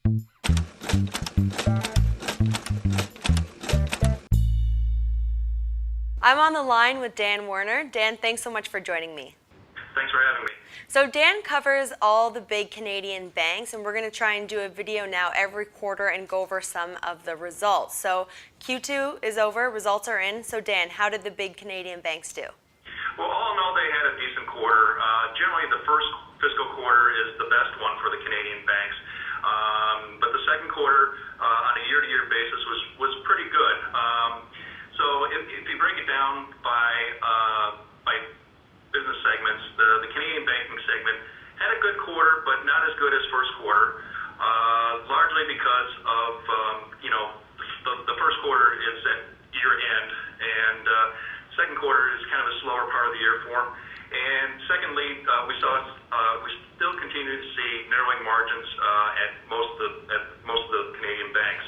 I'm on the line with Dan Werner. Dan, thanks so much for joining me. Thanks for having me. So Dan covers all the big Canadian banks, and we're going to try and do a video now every quarter and go over some of the results. So Q2 is over, results are in. So Dan, how did the big Canadian banks do? Well, all in all, they had a decent quarter. Generally, the first fiscal quarter is the best one for the Canadian banks. But the second quarter, on a year-to-year basis, was pretty good. So if you break it down by business segments, the Canadian banking segment had a good quarter, but not as good as first quarter, largely because of, the first quarter is at year end, and second quarter is kind of a slower part of the year for them. And secondly, we still continue to see narrowing margins at most of the Canadian banks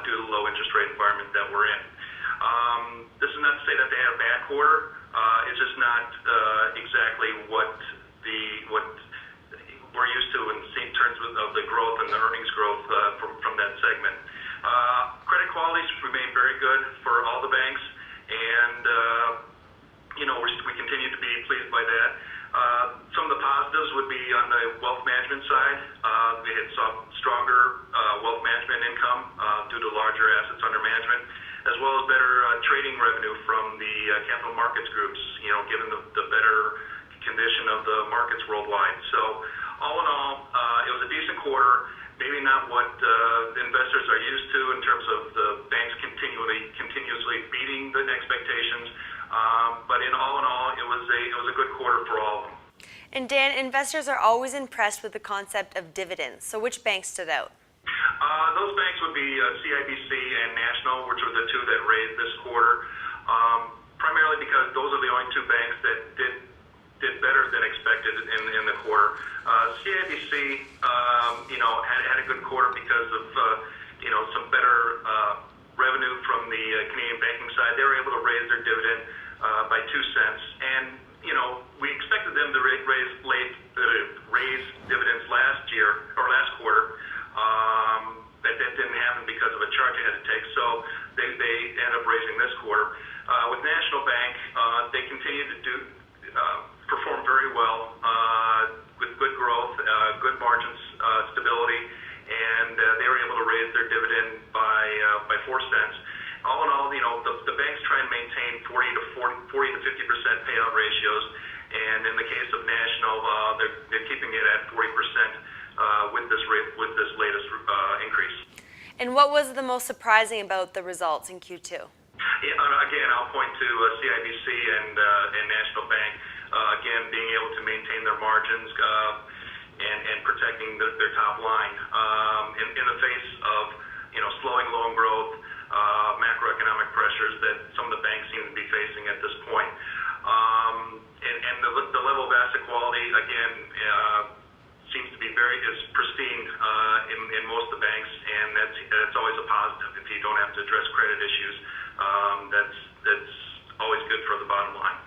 due to the low interest rate environment that we're in. This is not to say that they had a bad quarter. It's just not exactly what we're used to in terms of the growth and the earnings growth from that segment. Credit qualities remain very good for all the banks, and we continue to be pleased by that. Some of the positives would be on the wealth management side. We had saw stronger wealth management income due to larger assets under management, as well as better trading revenue from the capital markets groups, given the better condition of the markets worldwide. So all in all, it was a decent quarter, maybe not what the investors are used to in terms of the banks continuously beating the expectations, but in all, it was a good quarter for all of them. And Dan, investors are always impressed with the concept of dividends. So which banks stood out? Those banks would be CIBC and National, which were the two that raised this quarter, primarily because those are the only two banks that did better than expected in the quarter. CIBC, had a good quarter because of some better revenue from the Canadian banking side. They were able to raise their dividend by 2 cents, and we expected them to raise dividends last quarter. That didn't happen because of a charge they had to take, so they ended up raising this quarter. With National Bank, they continue to perform very well with good growth, good margins, stability, and they were able to raise their dividend by 4 cents. All in all, the banks try and maintain 40 to 50% payout ratios, and in the case of National, they're keeping it at 40%. With this latest increase. And what was the most surprising about the results in Q2? Again, I'll point to CIBC and National Bank. Again, being able to maintain their margins and protecting their top line in the face of slowing loan growth, macroeconomic pressures that some of the banks seem to be facing at this point. And the level of asset quality, again, seems to be is pristine in most of the banks, and that's always a positive. If you don't have to address credit issues, that's always good for the bottom line.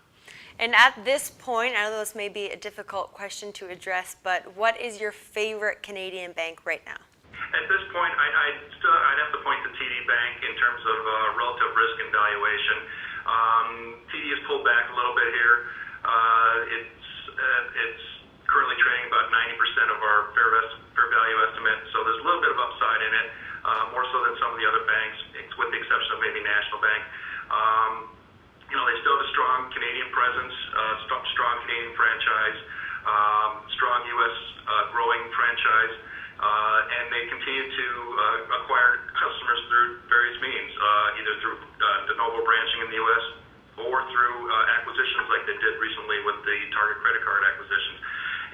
And at this point, I know this may be a difficult question to address, but what is your favorite Canadian bank right now? At this point, I'd have to point to TD Bank in terms of relative risk and valuation. TD has pulled back a little bit here. It's currently trading about 90% of our fair value estimate, so there's a little bit of upside in it, more so than some of the other banks, with the exception of maybe National Bank. They still have a strong Canadian presence, strong Canadian franchise, strong U.S. Growing franchise, and they continue to acquire customers through various means, either through de novo branching in the U.S. or through acquisitions like they did recently with the Target credit card acquisitions.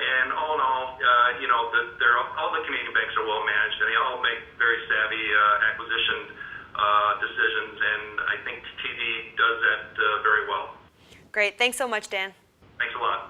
And all in all, all the Canadian banks are well managed, and they all make very savvy acquisition decisions, and I think TD does that very well. Great. Thanks so much, Dan. Thanks a lot.